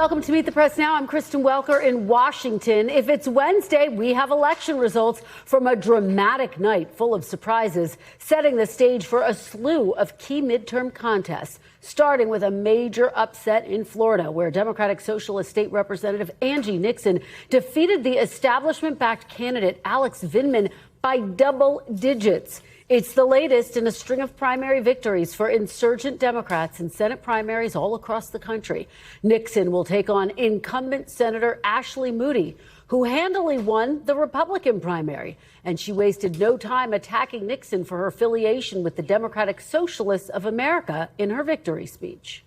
Welcome to Meet the Press Now. I'm Kristen Welker in Washington. If it's Wednesday, we have election results from a dramatic night full of surprises, setting the stage for a slew of key midterm contests, starting with a major upset in Florida, where Democratic Socialist State Representative Angie Nixon defeated the establishment-backed candidate Alex Vindman by double digits. It's the latest in a string of primary victories for insurgent Democrats in Senate primaries all across the country. Nixon will take on incumbent Senator Ashley Moody, who handily won the Republican primary. And she wasted no time attacking Nixon for her affiliation with the Democratic Socialists of America in her victory speech.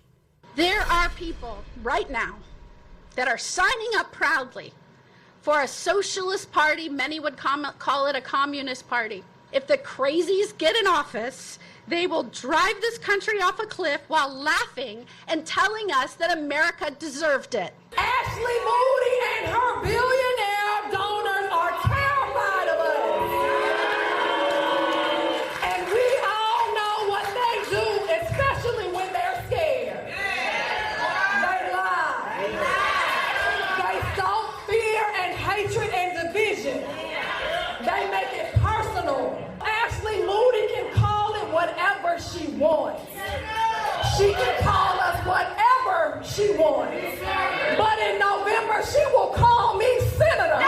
There are people right now that are signing up proudly for a socialist party. Many would call it a communist party. If the crazies get in office, they will drive this country off a cliff while laughing and telling us that America deserved it. Ashley Moody and her billionaire donors are terrified of us. And we all know what they do, especially when they're scared. They lie. They sow fear and hatred and division. They make it personal. Ashley Moody can call it whatever she wants. She can call us whatever she wants. But in November, she will call me senator.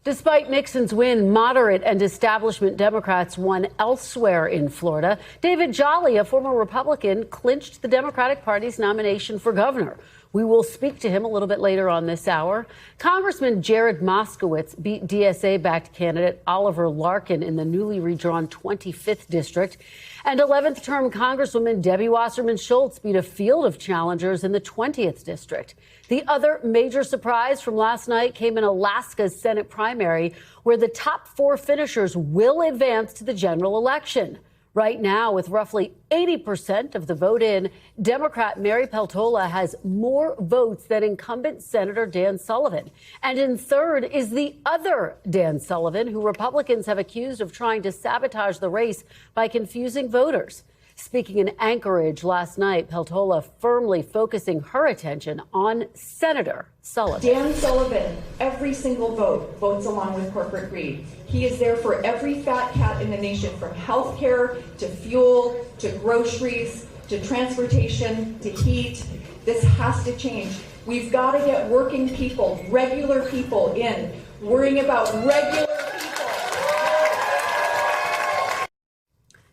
Despite Nixon's win, moderate and establishment Democrats won elsewhere in Florida. David Jolly, a former Republican, clinched the Democratic Party's nomination for governor. We will speak to him a little bit later on this hour. Congressman Jared Moskowitz beat DSA-backed candidate Oliver Larkin in the newly redrawn 25th district. And 11th term Congresswoman Debbie Wasserman Schultz beat a field of challengers in the 20th district. The other major surprise from last night came in Alaska's Senate primary, where the top four finishers will advance to the general election. Right now, with roughly 80% of the vote in, Democrat Mary Peltola has more votes than incumbent Senator Dan Sullivan. And in third is the other Dan Sullivan, who Republicans have accused of trying to sabotage the race by confusing voters. Speaking in Anchorage last night, Peltola firmly focusing her attention on Senator Sullivan. Dan Sullivan, every single vote, votes along with corporate greed. He is there for every fat cat in the nation, from health care to fuel to groceries to transportation to heat. This has to change. We've got to get working people, regular people in, worrying about regular people.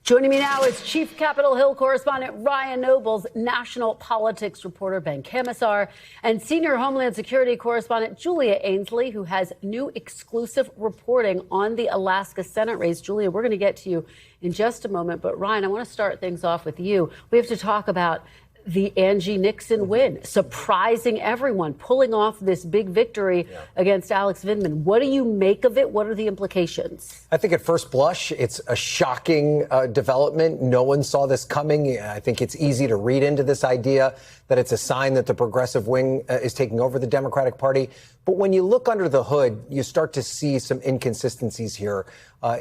Joining me now is Chief Capitol Hill correspondent Ryan Nobles, national politics reporter Ben Camisar, and senior Homeland Security correspondent Julia Ainsley, who has new exclusive reporting on the Alaska Senate race. Julia, we're going to get to you in just a moment. But Ryan, I want to start things off with you. We have to talk about the Angie Nixon win, surprising everyone, pulling off this big victory against Alex Vindman. What do you make of it? What are the implications? I think at first blush, it's a shocking development. No one saw this coming. I think it's easy to read into this idea that it's a sign that the progressive wing is taking over the Democratic Party. But when you look under the hood, you start to see some inconsistencies here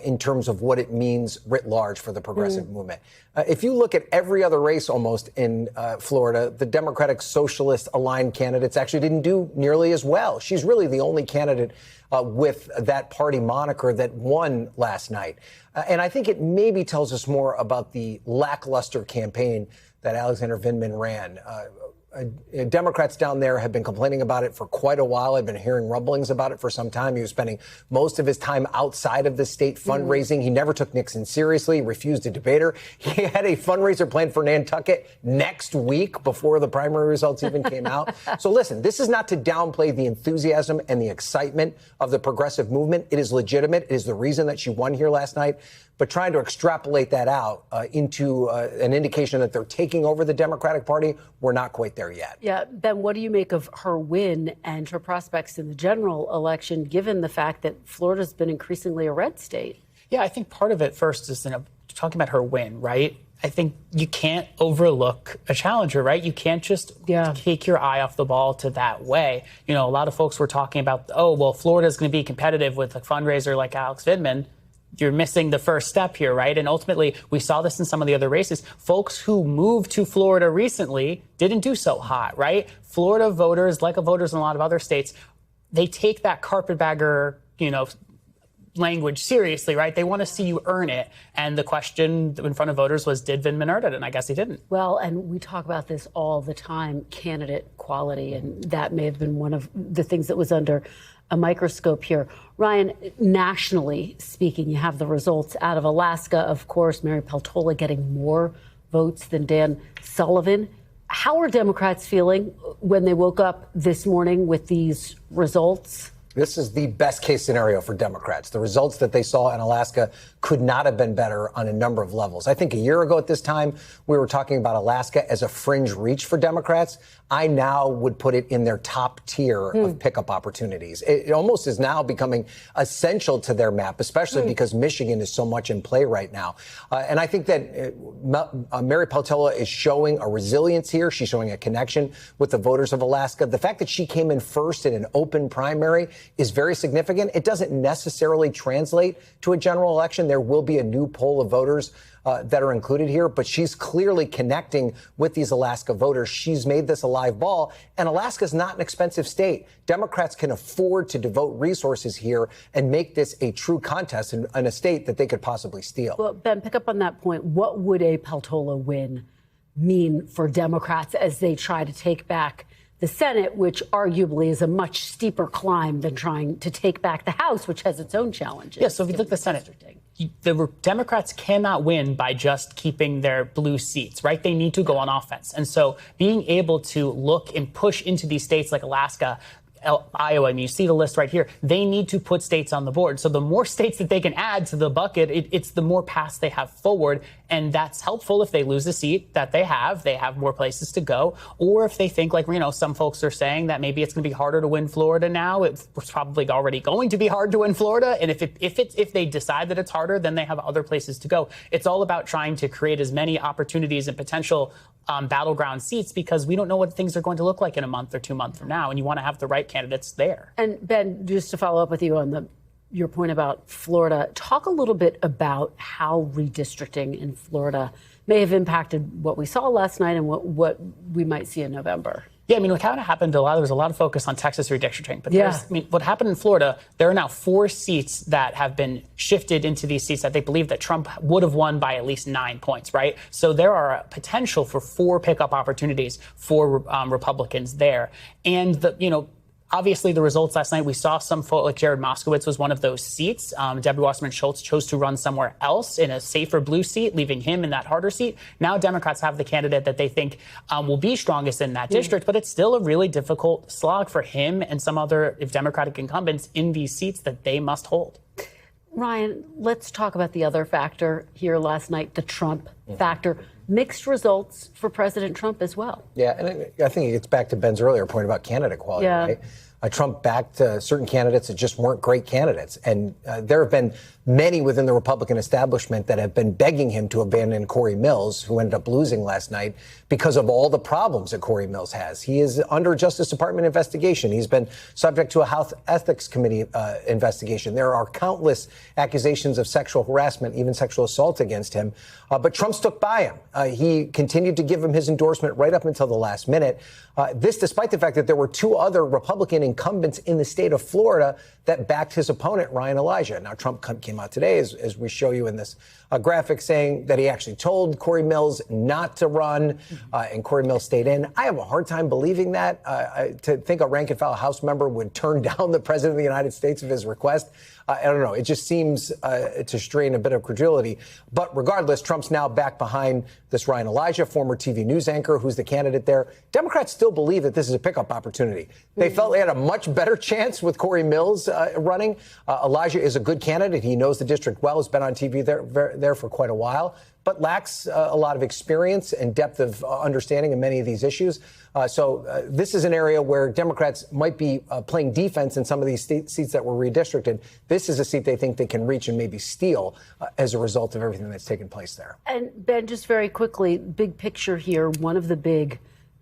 in terms of what it means writ large for the progressive movement. If you look at every other race almost in Florida, the Democratic Socialist aligned candidates actually didn't do nearly as well. She's really the only candidate with that party moniker that won last night. And I think it maybe tells us more about the lackluster campaign that Alexander Vindman ran. Democrats down there have been complaining about it for quite a while. I've been hearing rumblings about it for some time. He was spending most of his time outside of the state fundraising. He never took Nixon seriously, refused to debate her. He had a fundraiser planned for Nantucket next week before the primary results even came out. So listen, this is not to downplay the enthusiasm and the excitement of the progressive movement. It is legitimate. It is the reason that she won here last night. But trying to extrapolate that out into an indication that they're taking over the Democratic Party, we're not quite there yet. Yeah, Ben, what do you make of her win and her prospects in the general election, given the fact that Florida's been increasingly a red state? Yeah, I think part of it first is talking about her win, right? I think you can't overlook a challenger, right? You can't just take your eye off the ball to that way. You know, a lot of folks were talking about, oh, well, Florida's going to be competitive with a fundraiser like Alex Vindman. you're missing the first step here, right? And ultimately, we saw this in some of the other races. Folks who moved to Florida recently didn't do so hot, right? Florida voters, like voters in a lot of other states, they take that carpetbagger, language seriously, right? They want to see you earn it. And the question in front of voters was, did Vindman earn it? And I guess he didn't. Well, and we talk about this all the time, candidate quality, and that may have been one of the things that was under a microscope here. Ryan, nationally speaking, you have the results out of Alaska, of course, Mary Peltola getting more votes than Dan Sullivan. How are Democrats feeling when they woke up this morning with these results? This is the best case scenario for Democrats. The results that they saw in Alaska could not have been better on a number of levels. I think a year ago at this time, we were talking about Alaska as a fringe reach for Democrats. I now would put it in their top tier of pickup opportunities. It almost is now becoming essential to their map, especially because Michigan is so much in play right now. And I think that Mary Peltola is showing a resilience here. She's showing a connection with the voters of Alaska. The fact that she came in first in an open primary is very significant. It doesn't necessarily translate to a general election. There will be a new poll of voters that are included here, but she's clearly connecting with these Alaska voters. She's made this a live ball, and Alaska is not an expensive state. Democrats can afford to devote resources here and make this a true contest in a state that they could possibly steal. Well, Ben, pick up on that point. What would a Peltola win mean for Democrats as they try to take back the Senate, which arguably is a much steeper climb than trying to take back the House, which has its own challenges? Yeah, so if you look at the Senate, the Democrats cannot win by just keeping their blue seats, right? They need to go on offense. And so being able to look and push into these states like Alaska, Iowa, and you see the list right here, they need to put states on the board. So the more states that they can add to the bucket, it's the more paths they have forward. And that's helpful if they lose a seat that they have have more places to go. Or if they think, like, some folks are saying that maybe it's going to be harder to win Florida now. It's probably already going to be hard to win Florida. And if they decide that it's harder, then they have other places to go. It's all about trying to create as many opportunities and potential battleground seats, because we don't know what things are going to look like in a month or 2 months from now. And you want to have the right candidates there. And Ben, just to follow up with you on your point about Florida, talk a little bit about how redistricting in Florida may have impacted what we saw last night and what we might see in November. Yeah, what kind of happened there was a lot of focus on Texas redistricting. But what happened in Florida, there are now 4 seats that have been shifted into these seats that they believe that Trump would have won by at least 9 points, right? So there are a potential for 4 pickup opportunities for Republicans there. And obviously, the results last night, we saw some folks like Jared Moskowitz was one of those seats. Debbie Wasserman Schultz chose to run somewhere else in a safer blue seat, leaving him in that harder seat. Now Democrats have the candidate that they think will be strongest in that district, but it's still a really difficult slog for him and some other Democratic incumbents in these seats that they must hold. Ryan, let's talk about the other factor here last night, the Trump factor. Mixed results for President Trump as well. Yeah, and I think it gets back to Ben's earlier point about candidate quality, right? Trump backed certain candidates that just weren't great candidates. And there have been many within the Republican establishment that have been begging him to abandon Corey Mills, who ended up losing last night because of all the problems that Corey Mills has. He is under Justice Department investigation. He's been subject to a House Ethics Committee investigation. There are countless accusations of sexual harassment, even sexual assault against him. But Trump stuck by him. He continued to give him his endorsement right up until the last minute. This despite the fact that there were 2 other Republican incumbents in the state of Florida that backed his opponent, Ryan Elijah. Now, Trump came out today, as we show you in this graphic, saying that he actually told Corey Mills not to run, and Corey Mills stayed in. I have a hard time believing that. To think a rank-and-file House member would turn down the President of the United States of his request, I don't know. It just seems to strain a bit of credulity. But regardless, Trump's now back behind this Ryan Elijah, former TV news anchor, who's the candidate there. Democrats still believe that this is a pickup opportunity. They felt they had a much better chance with Corey Mills running. Elijah is a good candidate. He knows the district well, has been on TV there for quite a while, but lacks a lot of experience and depth of understanding in many of these issues. So this is an area where Democrats might be playing defense in some of these seats that were redistricted. This is a seat they think they can reach and maybe steal as a result of everything that's taken place there. And Ben, just very quickly, big picture here, one of the big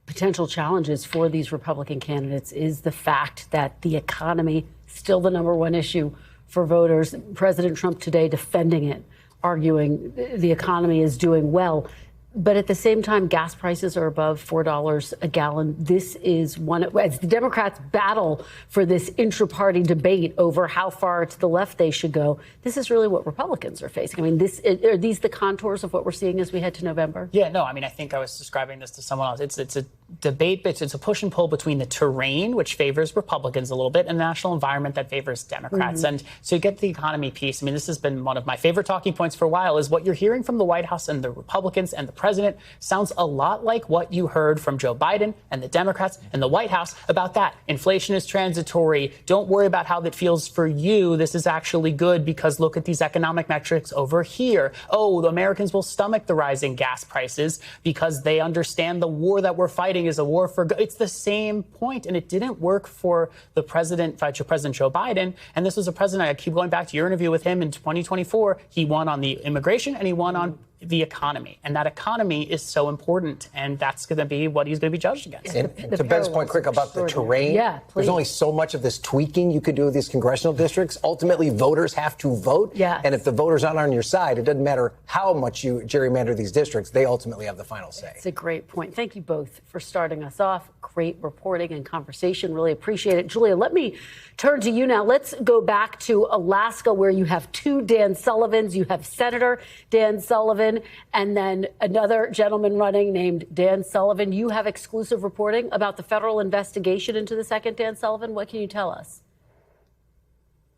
potential challenges for these Republican candidates is the fact that the economy, still the #1 issue for voters. President Trump today defending it, arguing the economy is doing well. But at the same time, gas prices are above $4 a gallon. This is as the Democrats battle for this intra-party debate over how far to the left they should go. This is really what Republicans are facing. I mean, are these the contours of what we're seeing as we head to November? Yeah, no, I mean, I think I was describing this to someone else. It's a debate, but it's a push and pull between the terrain, which favors Republicans a little bit, and the national environment that favors Democrats. And so you get the economy piece. I mean, this has been one of my favorite talking points for a while, is what you're hearing from the White House and the Republicans and the president sounds a lot like what you heard from Joe Biden and the Democrats and the White House about that. Inflation is transitory. Don't worry about how that feels for you. This is actually good because look at these economic metrics over here. Oh, the Americans will stomach the rising gas prices because they understand the war that we're fighting is a war for good. It's the same point, and it didn't work for the President Joe Biden. And this was a president, I keep going back to your interview with him in 2024. He won on the immigration and he won on the economy. And that economy is so important. And that's going to be what he's going to be judged against. And to Ben's point, quick, about the terrain, there's only so much of this tweaking you can do with these congressional districts. Ultimately, voters have to vote. Yes. And if the voters aren't on your side, it doesn't matter how much you gerrymander these districts. They ultimately have the final say. It's a great point. Thank you both for starting us off. Great reporting and conversation. Really appreciate it. Julia, let me turn to you now. Let's go back to Alaska, where you have two Dan Sullivans. You have Senator Dan Sullivan and then another gentleman running named Dan Sullivan. You have exclusive reporting about the federal investigation into the second Dan Sullivan. What can you tell us?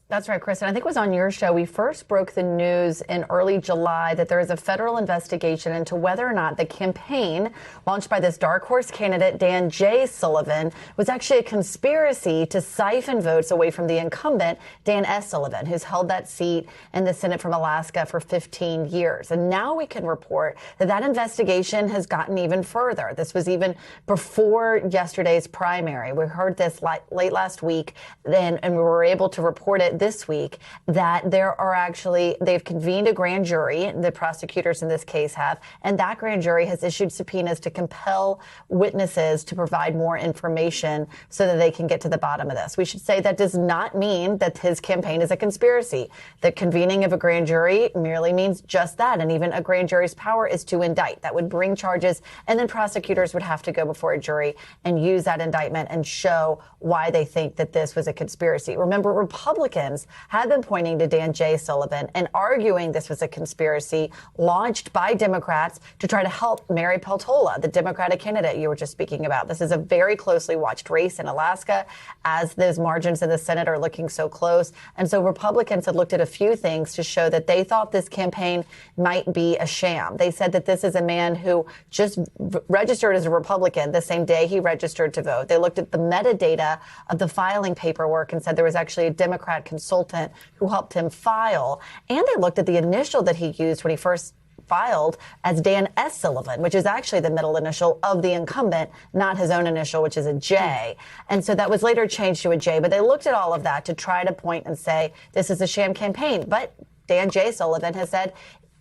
That's right, Kristen. I think it was on your show. We first broke the news in early July that there is a federal investigation into whether or not the campaign launched by this dark horse candidate, Dan J. Sullivan, was actually a conspiracy to siphon votes away from the incumbent, Dan S. Sullivan, who's held that seat in the Senate from Alaska for 15 years. And now we can report that that investigation has gotten even further. This was even before yesterday's primary. We heard this late last week, and we were able to report it this week, that they've convened a grand jury, the prosecutors in this case have, and that grand jury has issued subpoenas to compel witnesses to provide more information so that they can get to the bottom of this. We should say that does not mean that his campaign is a conspiracy. The convening of a grand jury merely means just that, and even a grand jury's power is to indict. That would bring charges, and then prosecutors would have to go before a jury and use that indictment and show why they think that this was a conspiracy. Remember, Republicans had been pointing to Dan J. Sullivan and arguing this was a conspiracy launched by Democrats to try to help Mary Peltola, the Democratic candidate you were just speaking about. This is a very closely watched race in Alaska, as those margins in the Senate are looking so close. And so Republicans had looked at a few things to show that they thought this campaign might be a sham. They said that this is a man who just registered as a Republican the same day he registered to vote. They looked at the metadata of the filing paperwork and said there was actually a Democrat consultant who helped him file. And they looked at the initial that he used when he first filed as Dan S. Sullivan, which is actually the middle initial of the incumbent, not his own initial, which is a J. And so that was later changed to a J. But they looked at all of that to try to point and say this is a sham campaign. But Dan J. Sullivan has said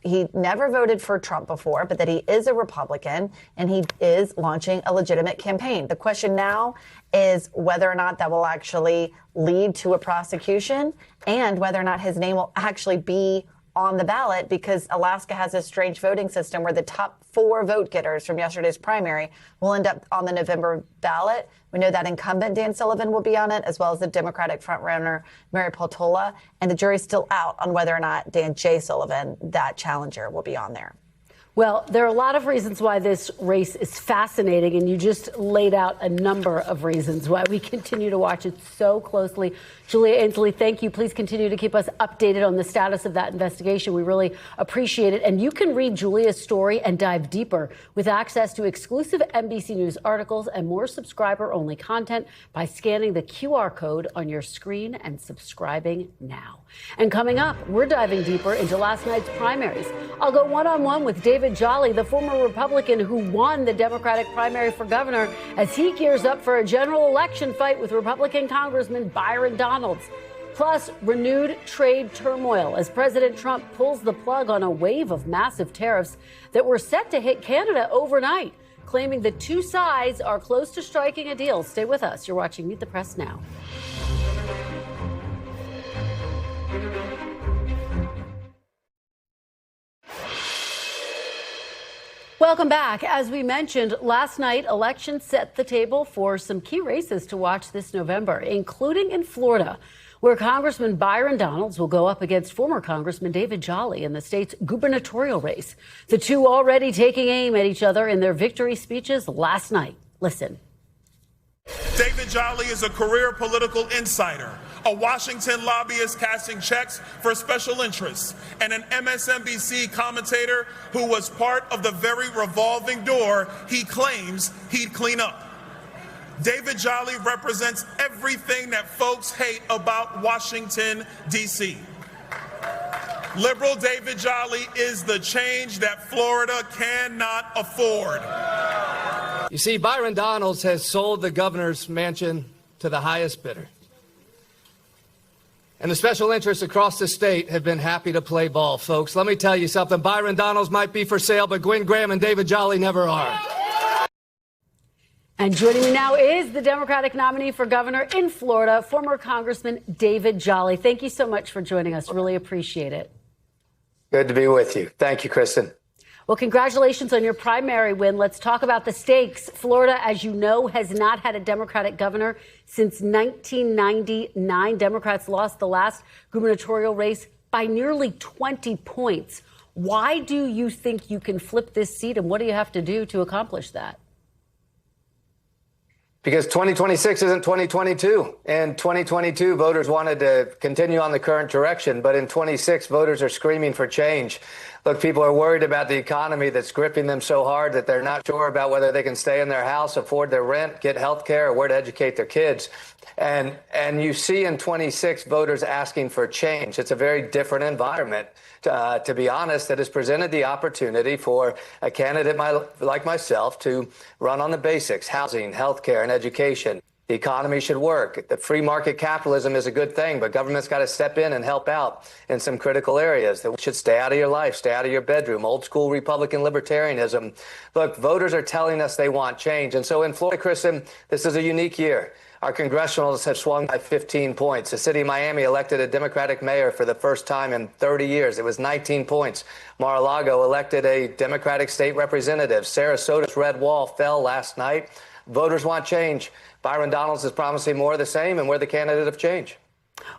he never voted for Trump before, but that he is a Republican and he is launching a legitimate campaign. The question now is whether or not that will actually lead to a prosecution and whether or not his name will actually be on the ballot, because Alaska has a strange voting system where the top 4 vote getters from yesterday's primary will end up on the November ballot. We know that incumbent Dan Sullivan will be on it, as well as the Democratic frontrunner Mary Peltola. And the jury's still out on whether or not Dan J. Sullivan, that challenger, will be on there. Well, there are a lot of reasons why this race is fascinating, and you just laid out a number of reasons why we continue to watch it so closely. Julia Ainsley, thank you. Please continue to keep us updated on the status of that investigation. We really appreciate it. And you can read Julia's story and dive deeper with access to exclusive NBC News articles and more subscriber-only content by scanning the QR code on your screen and subscribing now. And coming up, we're diving deeper into last night's primaries. I'll go one-on-one with David Jolly, the former Republican who won the Democratic primary for governor, as he gears up for a general election fight with Republican Congressman Byron Donalds. Plus, renewed trade turmoil as President Trump pulls the plug on a wave of massive tariffs that were set to hit Canada overnight, claiming the two sides are close to striking a deal. Stay with us. You're watching Meet the Press now. Welcome back. As we mentioned last night, elections set the table for some key races to watch this November, including in Florida, where Congressman Byron Donalds will go up against former Congressman David Jolly in the state's gubernatorial race. The two already taking aim at each other in their victory speeches last night. Listen. David Jolly is a career political insider, a Washington lobbyist casting checks for special interests, and an MSNBC commentator who was part of the very revolving door he claims he'd clean up. David Jolly represents everything that folks hate about Washington, D.C. Liberal David Jolly is the change that Florida cannot afford. You see, Byron Donalds has sold the governor's mansion to the highest bidder. And the special interests across the state have been happy to play ball, folks. Let me tell you something. Byron Donalds might be for sale, but Gwen Graham and David Jolly never are. And joining me now is the Democratic nominee for governor in Florida, former Congressman David Jolly. Thank you so much for joining us. Really appreciate it. Good to be with you. Thank you, Kristen. Well, congratulations on your primary win. Let's talk about the stakes. Florida, as you know, has not had a Democratic governor since 1999. Democrats lost the last gubernatorial race by nearly 20 points. Why do you think you can flip this seat, and what do you have to do to accomplish that? Because 2026 isn't 2022. In 2022, voters wanted to continue on the current direction, but in 26, voters are screaming for change. Look, people are worried about the economy that's gripping them so hard that they're not sure about whether they can stay in their house, afford their rent, get health care, or where to educate their kids. And you see in 26 voters asking for change. It's a very different environment, to be honest, that has presented the opportunity for a candidate like myself to run on the basics: housing, health care, and education. The economy should work. The free market capitalism is a good thing, but government's got to step in and help out in some critical areas that should stay out of your life, stay out of your bedroom. Old school Republican libertarianism. Look, voters are telling us they want change. And so in Florida, Kristen, this is a unique year. Our congressionals have swung by 15 points. The city of Miami elected a Democratic mayor for the first time in 30 years. It was 19 points. Mar-a-Lago elected a Democratic state representative. Sarasota's red wall fell last night. Voters want change. Byron Donalds is promising more of the same, and we're the candidate of change.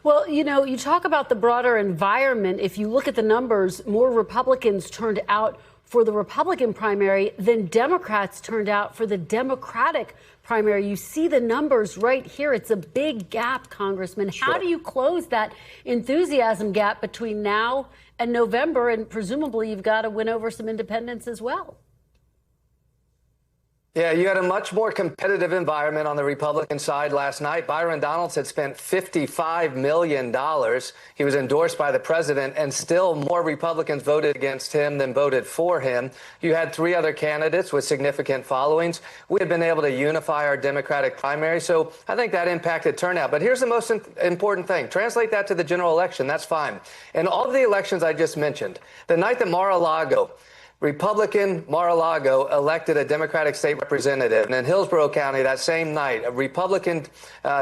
Well, you know, you talk about the broader environment. If you look at the numbers, more Republicans turned out for the Republican primary than Democrats turned out for the Democratic primary. You see the numbers right here. It's a big gap, Congressman. Sure. How do you close that enthusiasm gap between now and November? And presumably you've got to win over some independents as well. Yeah, you had a much more competitive environment on the Republican side last night. Byron Donalds had spent $55 million. He was endorsed by the president, and still more Republicans voted against him than voted for him. You had three other candidates with significant followings. We had been able to unify our Democratic primary, so I think that impacted turnout. But here's the most important thing. Translate that to the general election. That's fine. In all of the elections I just mentioned, the night that Mar-a-Lago, Republican Mar-a-Lago elected a Democratic state representative. And in Hillsborough County that same night, a Republican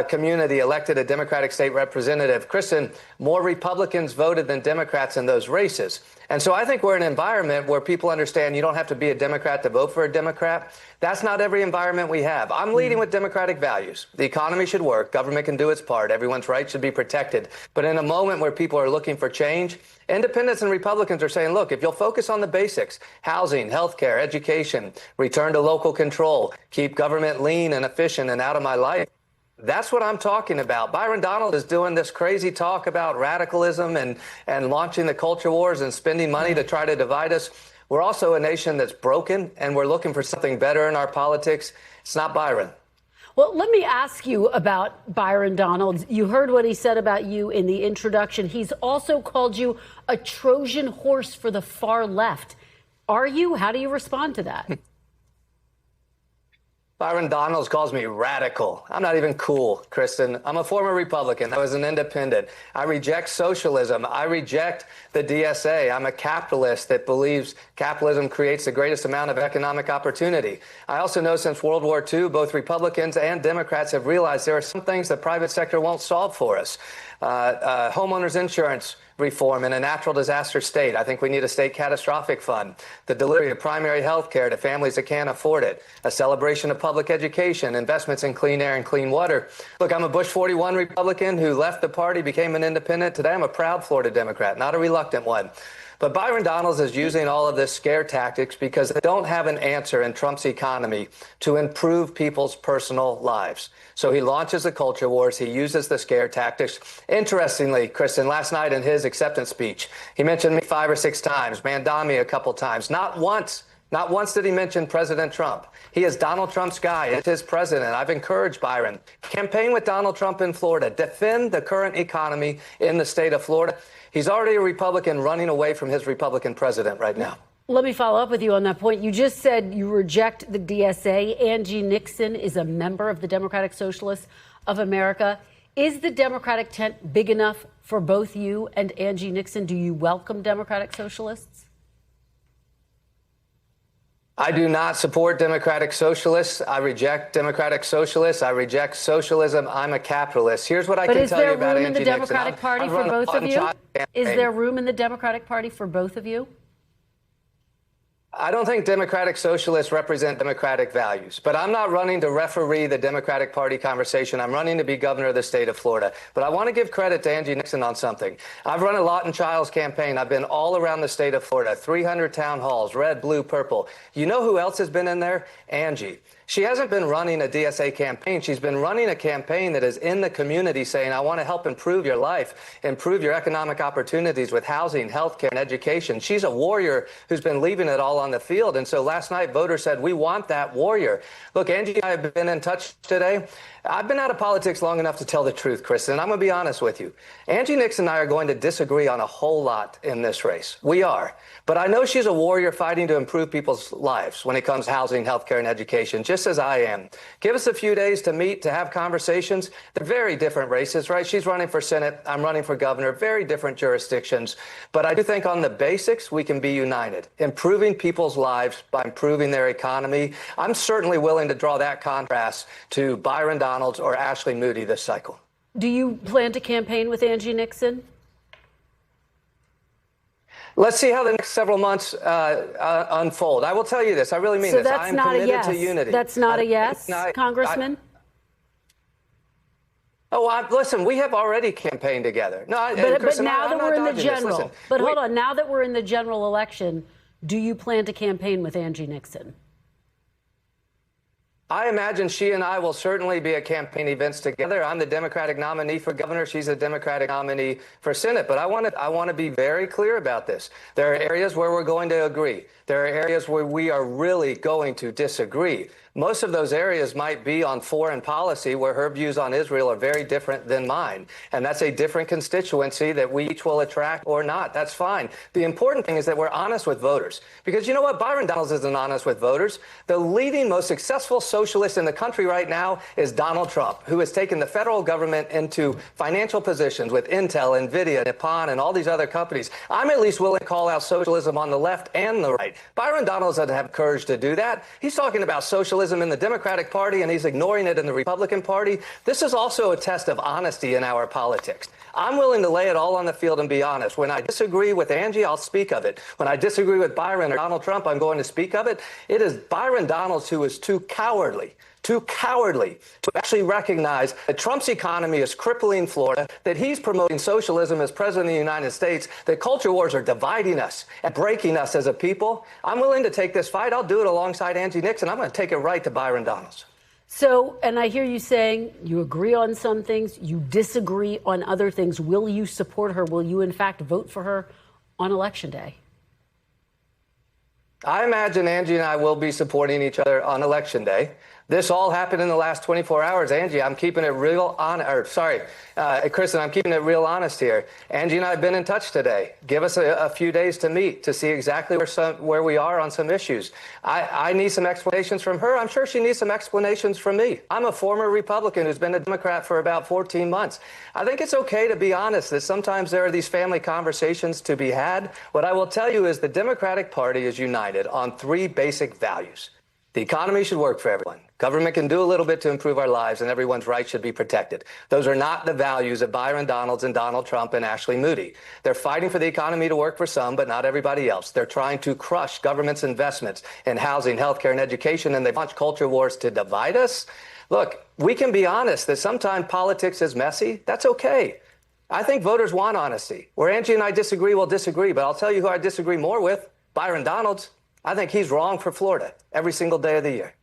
community elected a Democratic state representative. Kristen, more Republicans voted than Democrats in those races. And so I think we're in an environment where people understand you don't have to be a Democrat to vote for a Democrat. That's not every environment we have. I'm leading with democratic values. The economy should work. Government can do its part. Everyone's rights should be protected. But in a moment where people are looking for change, independents and Republicans are saying, look, if you'll focus on the basics, housing, health care, education, return to local control, keep government lean and efficient and out of my life, that's what I'm talking about. Byron Donalds is doing this crazy talk about radicalism and launching the culture wars and spending money to try to divide us. We're also a nation that's broken, and we're looking for something better in our politics. It's not Byron. Well, let me ask you about Byron Donalds. You heard what he said about you in the introduction. He's also called you a Trojan horse for the far left. Are you? How do you respond to that? Byron Donalds calls me radical. I'm not even cool, Kristen. I'm a former Republican. I was an independent. I reject socialism. I reject the DSA. I'm a capitalist that believes capitalism creates the greatest amount of economic opportunity. I also know since World War II, both Republicans and Democrats have realized there are some things the private sector won't solve for us. Homeowners insurance reform in a natural disaster state. I think we need a state catastrophic fund. The delivery of primary health care to families that can't afford it. A celebration of public education, investments in clean air and clean water. Look, I'm a Bush 41 Republican who left the party, became an independent. Today, I'm a proud Florida Democrat, not a reluctant one. But Byron Donalds is using all of this scare tactics because they don't have an answer in Trump's economy to improve people's personal lives. So he launches the culture wars. He uses the scare tactics. Interestingly, Kristen, last night in his acceptance speech, he mentioned me 5 or 6 times, Mandami a couple times. Not once did he mention President Trump. He is Donald Trump's guy. It's his president. I've encouraged Byron. Campaign with Donald Trump in Florida. Defend the current economy in the state of Florida. He's already a Republican running away from his Republican president right now. Let me follow up with you on that point. You just said you reject the DSA. Angie Nixon is a member of the Democratic Socialists of America. Is the Democratic tent big enough for both you and Angie Nixon? Do you welcome Democratic Socialists? I do not support Democratic Socialists. I reject Democratic Socialists. I reject socialism. I'm a capitalist. Here's what I can tell you about Angie Nixon. But is there room in the Democratic Party for both of you? Is there room in the Democratic Party for both of you? I don't think Democratic Socialists represent democratic values, but I'm not running to referee the Democratic Party conversation. I'm running to be governor of the state of Florida. But I want to give credit to Angie Nixon on something. I've run a Lawton Childs campaign. I've been all around the state of Florida, 300 town halls, red, blue, purple. You know who else has been in there? Angie. She hasn't been running a DSA campaign. She's been running a campaign that is in the community saying, I want to help improve your life, improve your economic opportunities with housing, healthcare, and education. She's a warrior who's been leaving it all on the field. And so last night, voters said, we want that warrior. Look, Angie and I have been in touch today. I've been out of politics long enough to tell the truth, Kristen, and I'm going to be honest with you. Angie Nixon and I are going to disagree on a whole lot in this race. We are. But I know she's a warrior fighting to improve people's lives when it comes to housing, healthcare, and education, just as I am. Give us a few days to meet, to have conversations. They're very different races, right? She's running for Senate. I'm running for governor. Very different jurisdictions. But I do think on the basics, we can be united. Improving people's lives by improving their economy. I'm certainly willing to draw that contrast to Byron Donalds or Ashley Moody this cycle. Do you plan to campaign with Angie Nixon? Let's see how the next several months unfold. I will tell you this. I really mean so this. That's I am not committed a yes. to unity. That's not a yes, Congressman? Listen, we have already campaigned together. No, but now that we're in the general, hold on. Now that we're in the general election, do you plan to campaign with Angie Nixon? I imagine she and I will certainly be at campaign events together. I'm the Democratic nominee for governor. She's the Democratic nominee for Senate. But I want to be very clear about this. There are areas where we're going to agree. There are areas where we are really going to disagree. Most of those areas might be on foreign policy, where her views on Israel are very different than mine. And that's a different constituency that we each will attract or not. That's fine. The important thing is that we're honest with voters. Because you know what? Byron Donalds isn't honest with voters. The leading, most successful socialist in the country right now is Donald Trump, who has taken the federal government into financial positions with Intel, NVIDIA, Nippon, and all these other companies. I'm at least willing to call out socialism on the left and the right. Byron Donalds doesn't have courage to do that. He's talking about socialism in the Democratic Party, and he's ignoring it in the Republican Party. This is also a test of honesty in our politics. I'm willing to lay it all on the field and be honest. When I disagree with Angie, I'll speak of it. When I disagree with Byron or Donald Trump, I'm going to speak of it. It is Byron Donalds who is too cowardly to actually recognize that Trump's economy is crippling Florida, that he's promoting socialism as president of the United States, that culture wars are dividing us and breaking us as a people. I'm willing to take this fight. I'll do it alongside Angie Nixon. I'm going to take it right to Byron Donalds. So, and I hear you saying you agree on some things, you disagree on other things. Will you support her? Will you, in fact, vote for her on Election Day? I imagine Angie and I will be supporting each other on Election Day. This all happened in the last 24 hours. Angie, I'm keeping it real Kristen, I'm keeping it real honest here. Angie and I have been in touch today. Give us a few days to meet to see exactly where we are on some issues. I need some explanations from her. I'm sure she needs some explanations from me. I'm a former Republican who's been a Democrat for about 14 months. I think it's okay to be honest that sometimes there are these family conversations to be had. What I will tell you is the Democratic Party is united on 3 basic values. The economy should work for everyone. Government can do a little bit to improve our lives, and everyone's rights should be protected. Those are not the values of Byron Donalds and Donald Trump and Ashley Moody. They're fighting for the economy to work for some, but not everybody else. They're trying to crush government's investments in housing, healthcare, and education, and they've launched culture wars to divide us. Look, we can be honest that sometimes politics is messy. That's okay. I think voters want honesty. Where Angie and I disagree, we'll disagree, but I'll tell you who I disagree more with, Byron Donalds. I think he's wrong for Florida every single day of the year.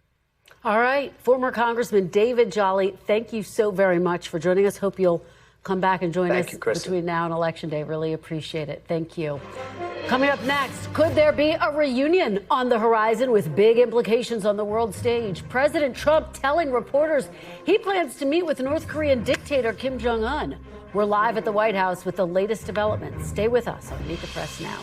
All right. Former Congressman David Jolly, thank you so very much for joining us. Hope you'll come back and join us between now and Election Day. Really appreciate it. Thank you. Coming up next, could there be a reunion on the horizon with big implications on the world stage? President Trump telling reporters he plans to meet with North Korean dictator Kim Jong-un. We're live at the White House with the latest developments. Stay with us on Meet the Press Now.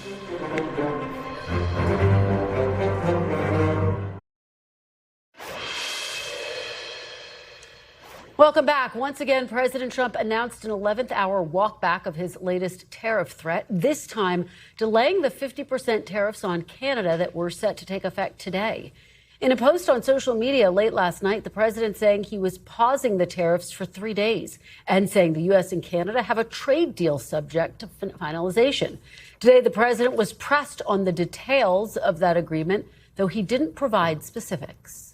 Welcome back. Once again, President Trump announced an 11th hour walkback of his latest tariff threat, this time delaying the 50% tariffs on Canada that were set to take effect today. In a post on social media late last night, the president saying he was pausing the tariffs for 3 days and saying the U.S. and Canada have a trade deal subject to finalization. Today, the president was pressed on the details of that agreement, though he didn't provide specifics.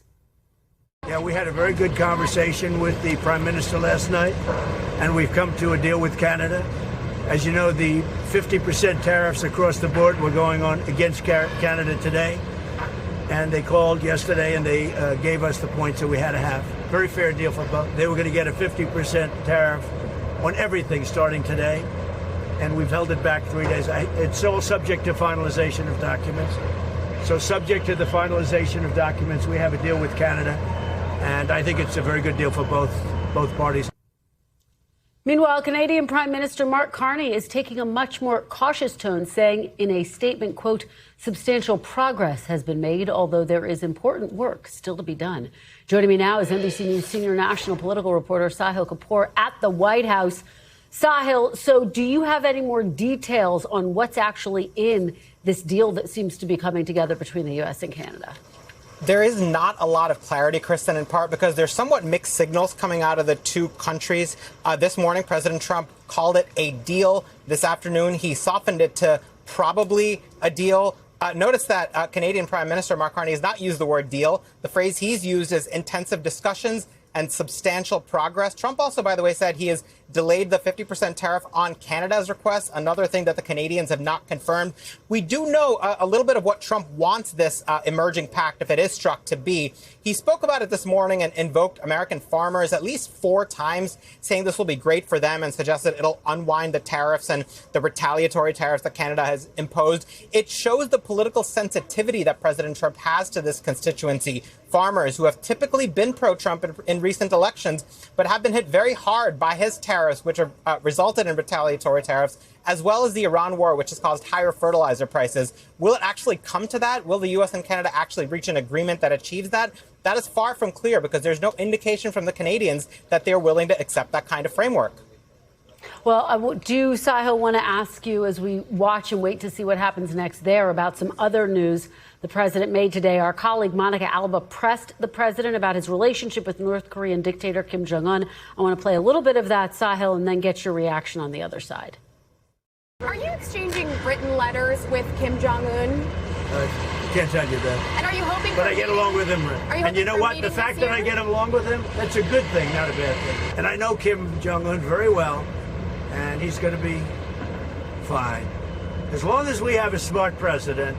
Yeah, we had a very good conversation with the Prime Minister last night, and we've come to a deal with Canada. As you know, the 50% tariffs across the board were going on against Canada today, and they called yesterday and they gave us the points that we had to have. Very fair deal for both. They were going to get a 50% tariff on everything starting today, and we've held it back 3 days. It's all subject to finalization of documents. So subject to the finalization of documents, we have a deal with Canada. And I think it's a very good deal for both parties. Meanwhile, Canadian Prime Minister Mark Carney is taking a much more cautious tone, saying in a statement, quote, substantial progress has been made, although there is important work still to be done. Joining me now is NBC News senior national political reporter Sahil Kapoor at the White House. Sahil, so do you have any more details on what's actually in this deal that seems to be coming together between the U.S. and Canada? There is not a lot of clarity, Kristen, in part because there's somewhat mixed signals coming out of the two countries. This morning, President Trump called it a deal. This afternoon, he softened it to probably a deal. Notice that Canadian Prime Minister Mark Carney has not used the word deal. The phrase he's used is intensive discussions and substantial progress. Trump also, by the way, said he has delayed the 50% tariff on Canada's request, another thing that the Canadians have not confirmed. We do know a little bit of what Trump wants this emerging pact, if it is struck, to be. He spoke about it this morning and invoked American farmers at least 4 times, saying this will be great for them and suggested it'll unwind the tariffs and the retaliatory tariffs that Canada has imposed. It shows the political sensitivity that President Trump has to this constituency. Farmers who have typically been pro-Trump in recent elections, but have been hit very hard by his tariffs, which have resulted in retaliatory tariffs, as well as the Iran war, which has caused higher fertilizer prices. Will it actually come to that? Will the U.S. and Canada actually reach an agreement that achieves that? That is far from clear because there's no indication from the Canadians that they're willing to accept that kind of framework. Well, I do, Sahil, want to ask you as we watch and wait to see what happens next there about some other news the president made today. Our colleague Monica Alba pressed the president about his relationship with North Korean dictator Kim Jong-un. I want to play a little bit of that, Sahil, and then get your reaction on the other side. Are you exchanging written letters with Kim Jong-un? Can't tell you that. And are you hoping? But I get along with him. And you know what? The fact that I get along with him, that's a good thing, not a bad thing. And I know Kim Jong-un very well, and he's going to be fine. As long as we have a smart president,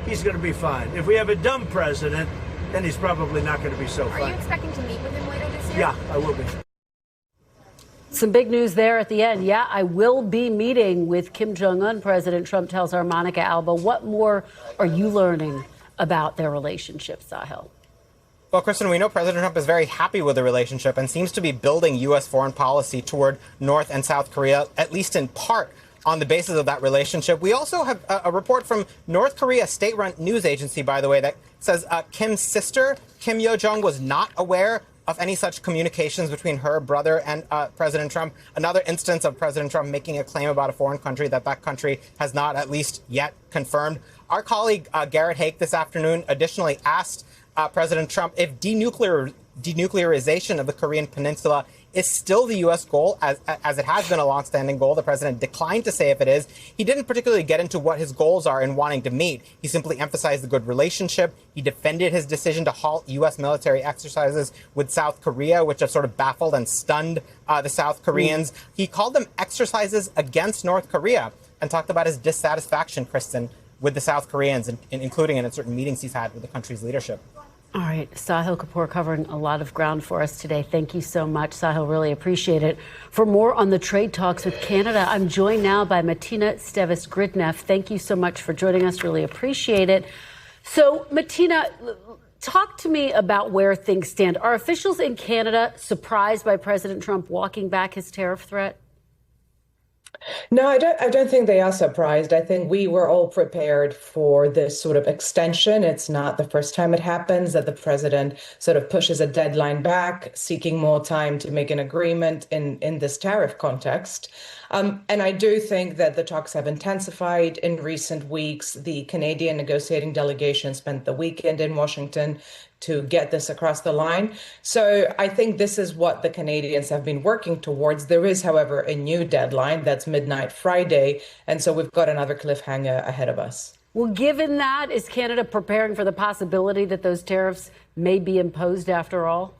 he's going to be fine. If we have a dumb president, then he's probably not going to be so fine. Are you expecting to meet with him later this year? Yeah, I will be. Some big news there at the end. Yeah, I will be meeting with Kim Jong-un, President Trump tells our Monica Alba. What more are you learning about their relationship, Sahil? Well, Kristen, we know President Trump is very happy with the relationship and seems to be building U.S. foreign policy toward North and South Korea, at least in part on the basis of that relationship. We also have a report from North Korea state-run news agency, by the way, that says Kim's sister, Kim Yo-jong, was not aware of any such communications between her brother and President Trump. Another instance of President Trump making a claim about a foreign country that country has not, at least yet, confirmed. Our colleague Garrett Haake this afternoon additionally asked President Trump if denuclearization of the Korean Peninsula is still the U.S. goal, as it has been a longstanding goal. The president declined to say if it is. He didn't particularly get into what his goals are in wanting to meet. He simply emphasized the good relationship. He defended his decision to halt U.S. military exercises with South Korea, which have sort of baffled and stunned the South Koreans. He called them exercises against North Korea and talked about his dissatisfaction, Kristen, with the South Koreans, including in certain meetings he's had with the country's leadership. All right, Sahil Kapoor covering a lot of ground for us today. Thank you so much, Sahil. Really appreciate it. For more on the trade talks with Canada, I'm joined now by Martina Stevis-Gridneff. Thank you so much for joining us. Really appreciate it. So, Martina, talk to me about where things stand. Are officials in Canada surprised by President Trump walking back his tariff threat? No, I don't think they are surprised. I think we were all prepared for this sort of extension. It's not the first time it happens that the president sort of pushes a deadline back, seeking more time to make an agreement in this tariff context. And I do think that the talks have intensified in recent weeks. The Canadian negotiating delegation spent the weekend in Washington to get this across the line. So I think this is what the Canadians have been working towards. There is, however, a new deadline that's midnight Friday. And so we've got another cliffhanger ahead of us. Well, given that, is Canada preparing for the possibility that those tariffs may be imposed after all?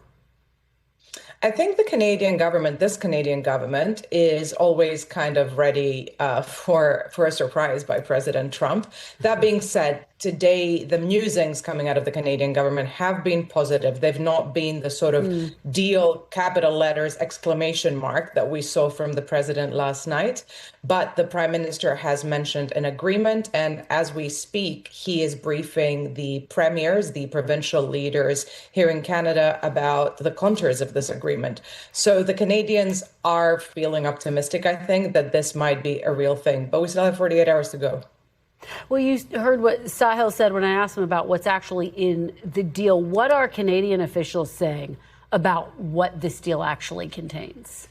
I think this Canadian government is always kind of ready for a surprise by President Trump. That being said, today, the musings coming out of the Canadian government have been positive. They've not been the sort of deal, capital letters, exclamation mark that we saw from the president last night. But the prime minister has mentioned an agreement. And as we speak, he is briefing the premiers, the provincial leaders here in Canada about the contours of this agreement. So the Canadians are feeling optimistic, I think, that this might be a real thing. But we still have 48 hours to go. Well, you heard what Sahil said when I asked him about what's actually in the deal. What are Canadian officials saying about what this deal actually contains?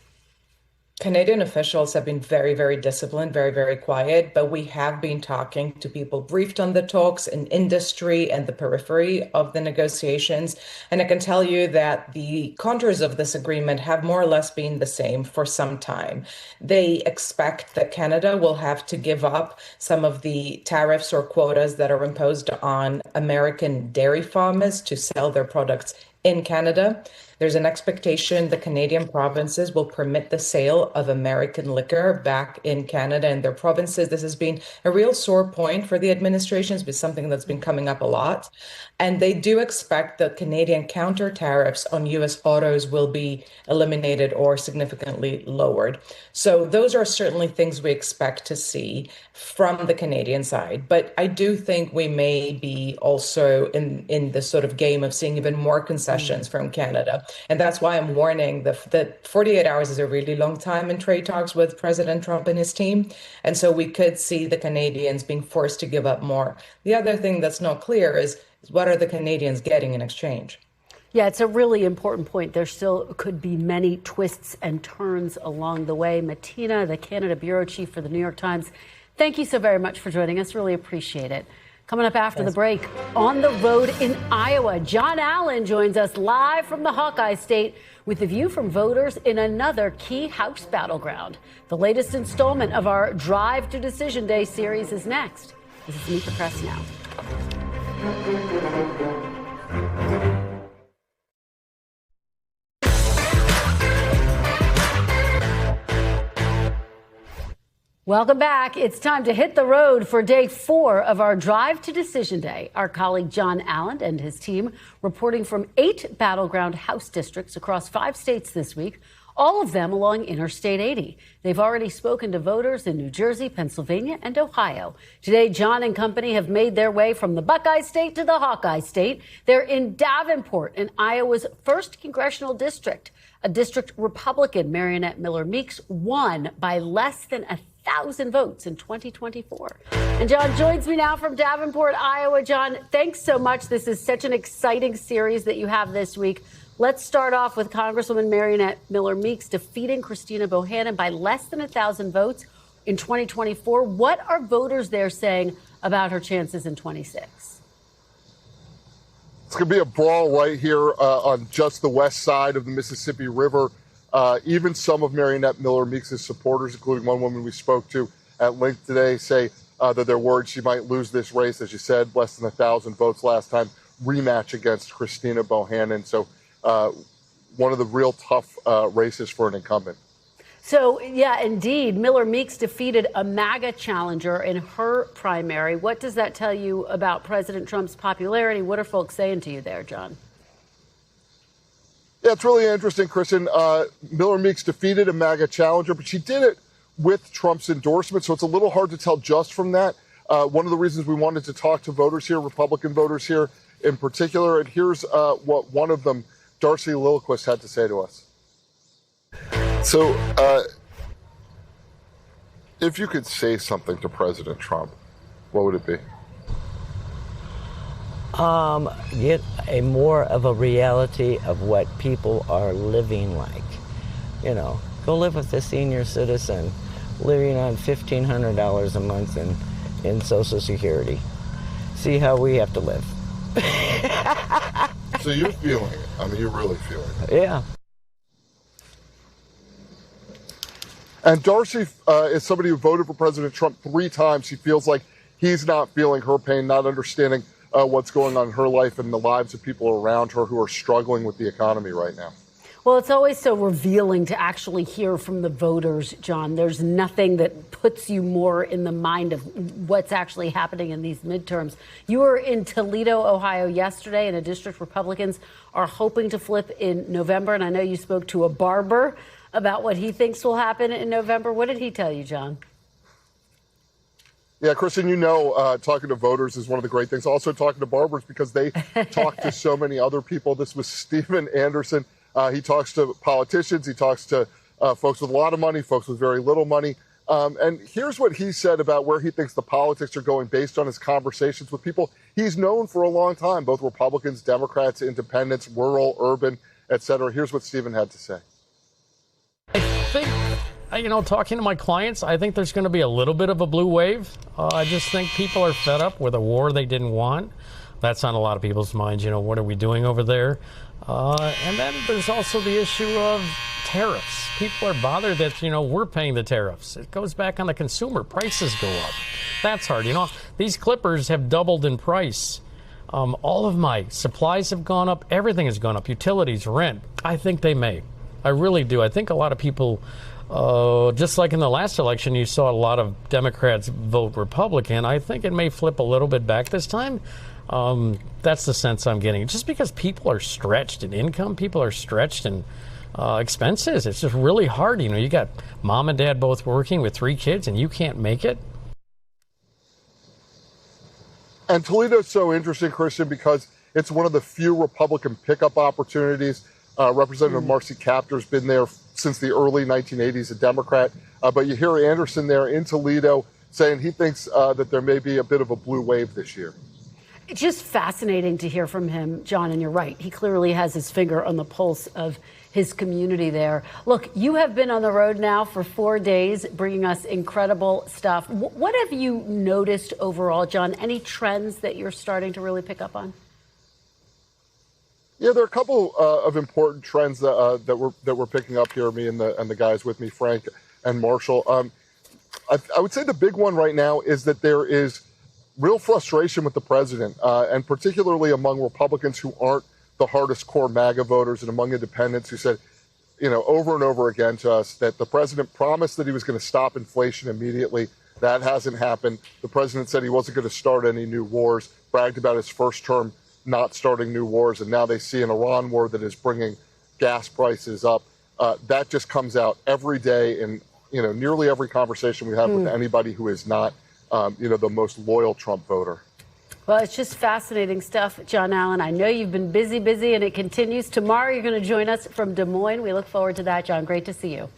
Canadian officials have been very, very disciplined, very, very quiet, but we have been talking to people briefed on the talks in industry and the periphery of the negotiations. And I can tell you that the contours of this agreement have more or less been the same for some time. They expect that Canada will have to give up some of the tariffs or quotas that are imposed on American dairy farmers to sell their products in Canada. There's an expectation the Canadian provinces will permit the sale of American liquor back in Canada and their provinces. This has been a real sore point for the administration. It's been something that's been coming up a lot. And they do expect that Canadian counter tariffs on U.S. autos will be eliminated or significantly lowered. So those are certainly things we expect to see from the Canadian side. But I do think we may be also in the sort of game of seeing even more concessions from Canada. And that's why I'm warning that 48 hours is a really long time in trade talks with President Trump and his team. And so we could see the Canadians being forced to give up more. The other thing that's not clear is what are the Canadians getting in exchange? Yeah, it's a really important point. There still could be many twists and turns along the way. Martina, the Canada Bureau Chief for the New York Times, thank you so very much for joining us. Really appreciate it. Coming up after the break, on the road in Iowa, John Allen joins us live from the Hawkeye State with a view from voters in another key House battleground. The latest installment of our Drive to Decision Day series is next. This is Meet the Press Now. Welcome back. It's time to hit the road for day 4 of our Drive to Decision Day. Our colleague John Allen and his team reporting from 8 battleground House districts across 5 states this week, all of them along Interstate 80. They've already spoken to voters in New Jersey, Pennsylvania, and Ohio. Today, John and company have made their way from the Buckeye State to the Hawkeye State. They're in Davenport, in Iowa's 1st congressional district. A district Republican, Marionette Miller Meeks, won by less than 1,000 votes in 2024. And John joins me now from Davenport, Iowa. John, thanks so much. This is such an exciting series that you have this week. Let's start off with Congresswoman Marionette Miller Meeks defeating Christina Bohannon by less than 1,000 votes in 2024. What are voters there saying about her chances in 26? It's going to be a brawl right here on just the west side of the Mississippi River. Even some of Marionette Miller Meeks' supporters, including one woman we spoke to at length today, say that they're worried she might lose this race. As you said, less than 1,000 votes last time, rematch against Christina Bohannon. So one of the real tough races for an incumbent. So, yeah, indeed, Miller Meeks defeated a MAGA challenger in her primary. What does that tell you about President Trump's popularity? What are folks saying to you there, John? Yeah, it's really interesting, Kristen. Miller Meeks defeated a MAGA challenger, but she did it with Trump's endorsement, so it's a little hard to tell just from that. One of the reasons we wanted to talk to voters here, Republican voters here in particular, and here's what one of them, Darcy Lilliquist, had to say to us. So, if you could say something to President Trump, what would it be? Get a more of a reality of what people are living like. You know, go live with a senior citizen living on $1,500 a month in Social Security. See how we have to live. So you're feeling it. I mean, you're really feeling it. Yeah. And Darcy is somebody who voted for President Trump 3 times. She feels like he's not feeling her pain, not understanding what's going on in her life and the lives of people around her who are struggling with the economy right now. Well, it's always so revealing to actually hear from the voters, John. There's nothing that puts you more in the mind of what's actually happening in these midterms. You were in Toledo, Ohio yesterday in a district Republicans are hoping to flip in November. And I know you spoke to a barber about what he thinks will happen in November. What did he tell you, John? Yeah, Kristen, you know, talking to voters is one of the great things. Also talking to barbers because they talk to so many other people. This was Stephen Anderson. He talks to politicians. He talks to folks with a lot of money, folks with very little money. And here's what he said about where he thinks the politics are going based on his conversations with people he's known for a long time, both Republicans, Democrats, independents, rural, urban, et cetera. Here's what Stephen had to say. I think, you know, talking to my clients, I think there's going to be a little bit of a blue wave. I just think people are fed up with a war they didn't want. That's on a lot of people's minds. You know, what are we doing over there? And then there's also the issue of tariffs. People are bothered that, you know, we're paying the tariffs. It goes back on the consumer. Prices go up. That's hard. You know, these clippers have doubled in price. All of my supplies have gone up. Everything has gone up. Utilities, rent. I think they may. I really do. I think a lot of people, just like in the last election, you saw a lot of Democrats vote Republican. I think it may flip a little bit back this time. That's the sense I'm getting. Just because people are stretched in income, people are stretched in expenses. It's just really hard. You know, you got mom and dad both working with 3 kids and you can't make it. And Toledo's so interesting, Christian, because it's one of the few Republican pickup opportunities. Representative Marcy Kaptur's been there since the early 1980s, a Democrat. But you hear Anderson there in Toledo saying he thinks that there may be a bit of a blue wave this year. It's just fascinating to hear from him, John, and you're right. He clearly has his finger on the pulse of his community there. Look, you have been on the road now for 4 days, bringing us incredible stuff. What have you noticed overall, John? Any trends that you're starting to really pick up on? Yeah, there are a couple of important trends that we're picking up here. Me and the guys with me, Frank and Marshall. I would say the big one right now is that there is real frustration with the president, and particularly among Republicans who aren't the hardest core MAGA voters, and among independents who said, you know, over and over again to us that the president promised that he was going to stop inflation immediately. That hasn't happened. The president said he wasn't going to start any new wars, bragged about his first term not starting new wars, and now they see an Iran war that is bringing gas prices up. That just comes out every day in nearly every conversation we have with anybody who is not the most loyal Trump voter. Well, it's just fascinating stuff, John Allen. I know you've been busy, and it continues. Tomorrow, you're going to join us from Des Moines. We look forward to that, John. Great to see you.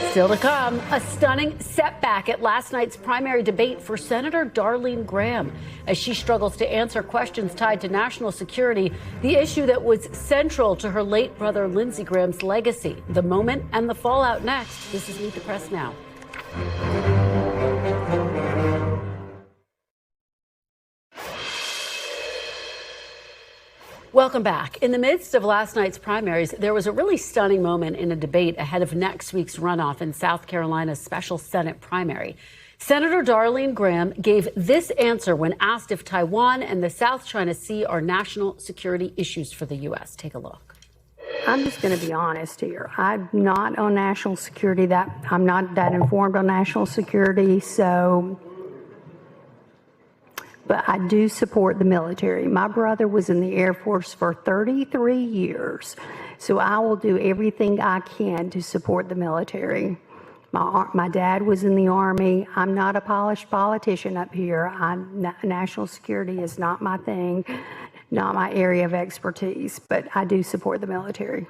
Still to come, a stunning setback at last night's primary debate for Senator Darlene Graham as she struggles to answer questions tied to national security, the issue that was central to her late brother Lindsey Graham's legacy. The moment and the fallout next. This is Meet the Press Now. Welcome back. In the midst of last night's primaries, there was a really stunning moment in a debate ahead of next week's runoff in South Carolina's special Senate primary. Senator Darlene Graham gave this answer when asked if Taiwan and the South China Sea are national security issues for the U.S. Take a look. I'm just going to be honest here. I'm not on national security. I'm not that informed on national security, but I do support the military. My brother was in the Air Force for 33 years, so I will do everything I can to support the military. My dad was in the Army. I'm not a polished politician up here. National security is not my thing, not my area of expertise, but I do support the military.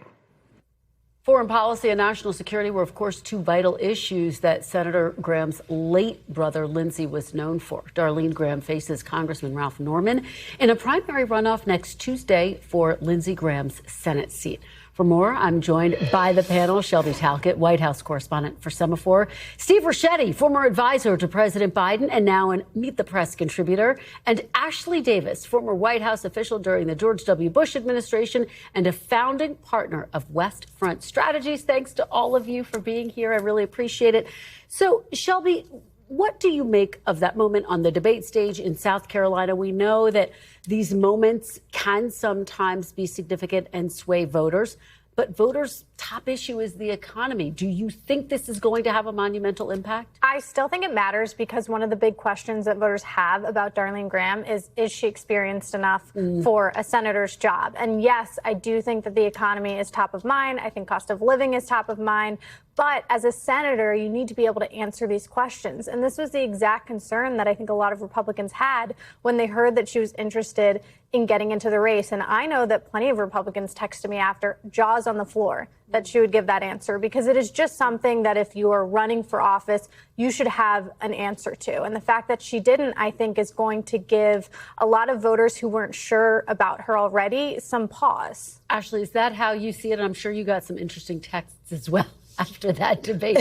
Foreign policy and national security were, of course, two vital issues that Senator Graham's late brother, Lindsey, was known for. Darlene Graham faces Congressman Ralph Norman in a primary runoff next Tuesday for Lindsey Graham's Senate seat. For more, I'm joined by the panel, Shelby Talcott, White House correspondent for Semaphore, Steve Ricchetti, former advisor to President Biden and now an Meet the Press contributor, and Ashley Davis, former White House official during the George W. Bush administration and a founding partner of West Front Strategies. Thanks to all of you for being here. I really appreciate it. So, Shelby, what do you make of that moment on the debate stage in South Carolina? We know that these moments can sometimes be significant and sway voters, but voters' top issue is the economy. Do you think this is going to have a monumental impact? I still think it matters because one of the big questions that voters have about Darlene Graham is she experienced enough for a senator's job? And yes, I do think that the economy is top of mind. I think cost of living is top of mind. But as a senator, you need to be able to answer these questions. And this was the exact concern that I think a lot of Republicans had when they heard that she was interested in getting into the race. And I know that plenty of Republicans texted me after, jaws on the floor, that she would give that answer, because it is just something that if you are running for office, you should have an answer to. And the fact that she didn't, I think, is going to give a lot of voters who weren't sure about her already some pause. Ashley, is that how you see it? I'm sure you got some interesting texts as well after that debate.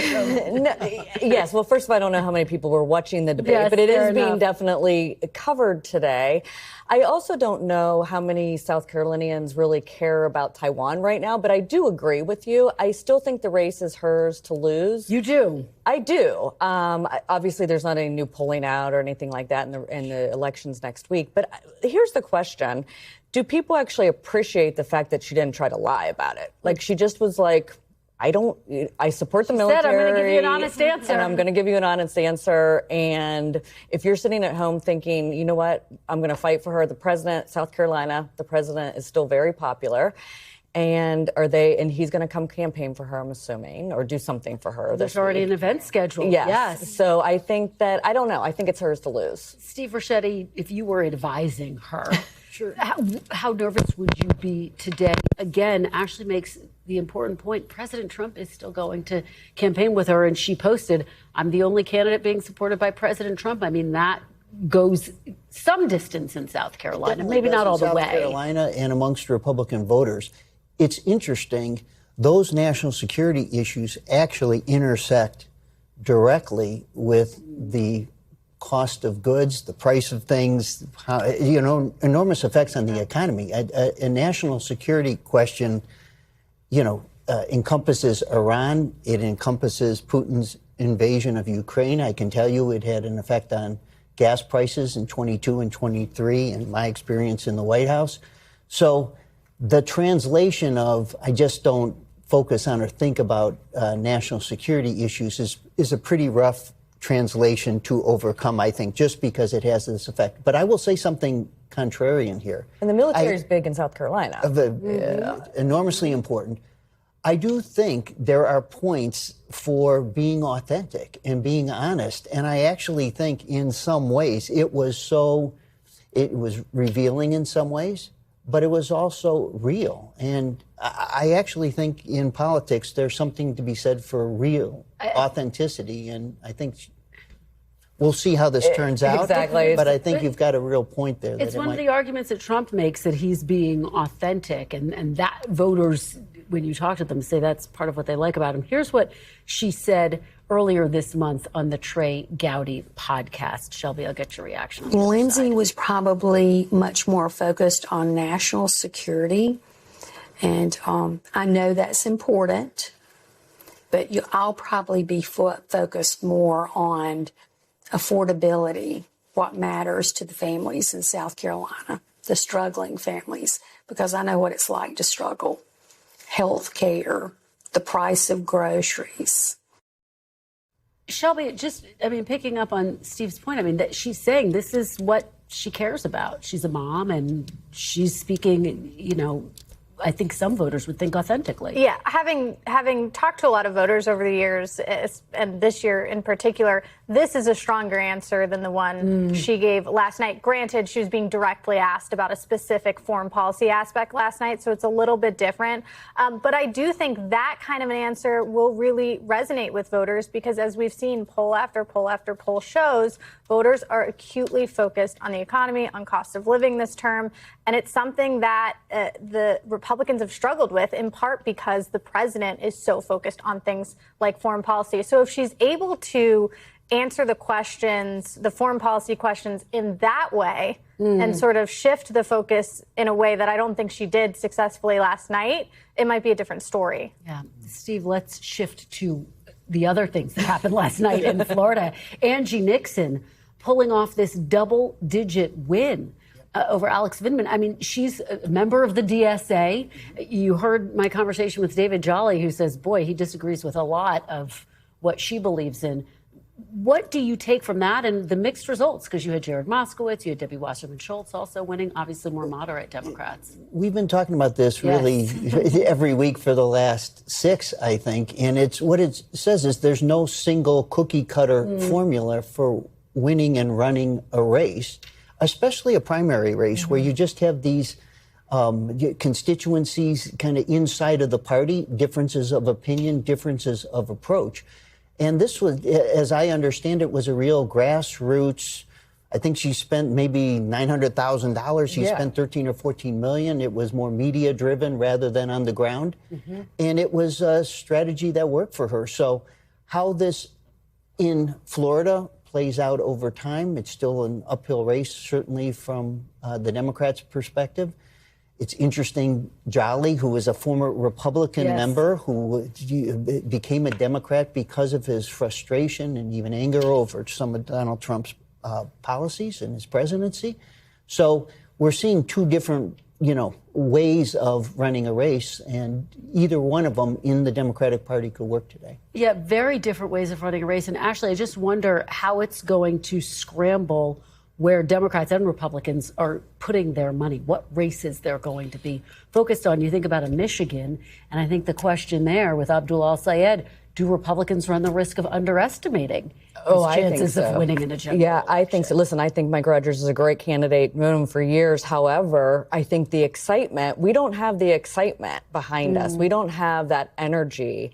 Yes. Well, first of all, I don't know how many people were watching the debate, yes, but it is being definitely covered today. I also don't know how many South Carolinians really care about Taiwan right now, but I do agree with you. I still think the race is hers to lose. You do? I do. Obviously, there's not any new polling out or anything like that in the elections next week. But here's the question. Do people actually appreciate the fact that she didn't try to lie about it? Like, she just was like, I support the military. Said, I'm going to give you an honest answer. And I'm going to give you an honest answer. And if you're sitting at home thinking, you know what, I'm going to fight for her, the president, South Carolina, the president is still very popular. And he's going to come campaign for her, I'm assuming, or do something for her. There's already an event scheduled. Yes. So I think that, I don't know, I think it's hers to lose. Steve Ricchetti, if you were advising her, sure. How nervous would you be today? Again, Ashley makes the important point. President Trump is still going to campaign with her, and she posted, I'm the only candidate being supported by President Trump. I mean, that goes some distance in South Carolina, maybe not all the way. South Carolina and amongst Republican voters. It's interesting, those national security issues actually intersect directly with the cost of goods, the price of things, enormous effects on the economy. A national security question, encompasses Iran. It encompasses Putin's invasion of Ukraine. I can tell you it had an effect on gas prices in 22 and 23 in my experience in the White House. So the translation of I just don't focus on or think about national security issues is a pretty rough translation to overcome, I think, just because it has this effect. But I will say something contrarian here. And the military is big in South Carolina. Enormously important. I do think there are points for being authentic and being honest. And I actually think in some ways it was revealing in some ways, but it was also real. And I actually think in politics there's something to be said for real authenticity. And I think we'll see how this turns out. Exactly. But I think you've got a real point there. It's one of the arguments that Trump makes, that he's being authentic, and that voters, when you talk to them, say that's part of what they like about him. Here's what she said earlier this month on the Trey Gowdy podcast. Shelby, I'll get your reaction. Lindsay was probably much more focused on national security, and I know that's important, but I'll probably be focused more on affordability, what matters to the families in South Carolina, the struggling families, because I know what it's like to struggle. Health care, the price of groceries. Shelby, picking up on Steve's point, that she's saying this is what she cares about. She's a mom and she's speaking, I think some voters would think authentically. Yeah, having talked to a lot of voters over the years, and this year in particular, this is a stronger answer than the one she gave last night. Granted, she was being directly asked about a specific foreign policy aspect last night, so it's a little bit different. But I do think that kind of an answer will really resonate with voters, because as we've seen, poll after poll after poll shows, voters are acutely focused on the economy, on cost of living this term, and it's something that the Republicans have struggled with, in part because the president is so focused on things like foreign policy. So if she's able to answer the questions, the foreign policy questions, in that way, and sort of shift the focus in a way that I don't think she did successfully last night, it might be a different story. Yeah. Steve, let's shift to the other things that happened last night in Florida. Angie Nixon pulling off this double-digit win over Alex Vindman. She's a member of the DSA. You heard my conversation with David Jolly, who says, boy, he disagrees with a lot of what she believes in. What do you take from that and the mixed results? Because you had Jared Moskowitz, you had Debbie Wasserman Schultz also winning, obviously more moderate Democrats. We've been talking about this really every week for the last 6, I think. And it's what it says is there's no single cookie cutter formula for winning and running a race, especially a primary race where you just have these constituencies kind of inside of the party, differences of opinion, differences of approach. And this was, as I understand it, was a real grassroots. I think she spent maybe $900,000. She spent 13 or 14 million. It was more media driven rather than on the ground. And it was a strategy that worked for her. So how this in Florida plays out over time, it's still an uphill race, certainly from the Democrats' perspective. It's interesting, Jolly, who was a former Republican member who became a Democrat because of his frustration and even anger over some of Donald Trump's policies in his presidency. So we're seeing two different, ways of running a race, and either one of them in the Democratic Party could work today. Yeah, very different ways of running a race. And Ashley, I just wonder how it's going to scramble where Democrats and Republicans are putting their money, what races they're going to be focused on. You think about a Michigan, and I think the question there with Abdul Al-Sayed, do Republicans run the risk of underestimating his chances of winning in a general election? I think so. Listen, I think Mike Rogers is a great candidate, known him for years. However, I think the excitement, we don't have the excitement behind us. We don't have that energy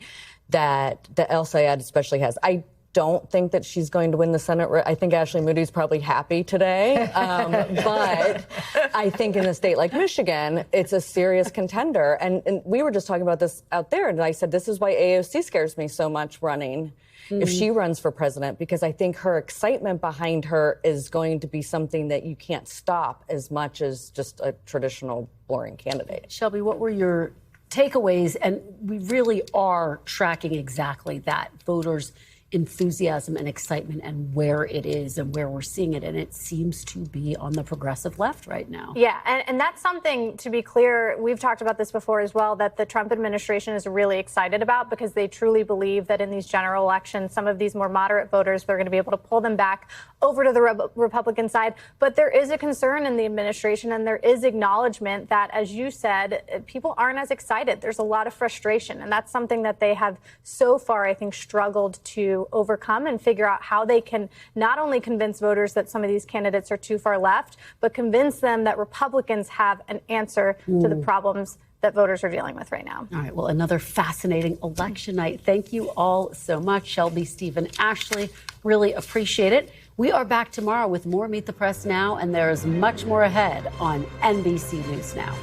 that Al-Sayed especially has. I don't think that she's going to win the Senate. I think Ashley Moody's probably happy today. But I think in a state like Michigan, it's a serious contender. And we were just talking about this out there. And I said, this is why AOC scares me so much running if she runs for president, because I think her excitement behind her is going to be something that you can't stop as much as just a traditional boring candidate. Shelby, what were your takeaways? And we really are tracking exactly that. Voters enthusiasm and excitement and where it is and where we're seeing it. And it seems to be on the progressive left right now. Yeah, and that's something, to be clear, we've talked about this before as well, that the Trump administration is really excited about, because they truly believe that in these general elections, some of these more moderate voters, they're going to be able to pull them back over to the Republican side. But there is a concern in the administration, and there is acknowledgement that, as you said, people aren't as excited. There's a lot of frustration, and that's something that they have so far, I think, struggled to overcome and figure out how they can not only convince voters that some of these candidates are too far left, but convince them that Republicans have an answer to the problems that voters are dealing with right now. All right. Well, another fascinating election night. Thank you all so much. Shelby, Stephen, Ashley, really appreciate it. We are back tomorrow with more Meet the Press Now, and there is much more ahead on NBC News Now.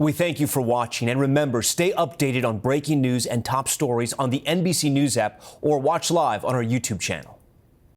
We thank you for watching, and remember, stay updated on breaking news and top stories on the NBC News app or watch live on our YouTube channel.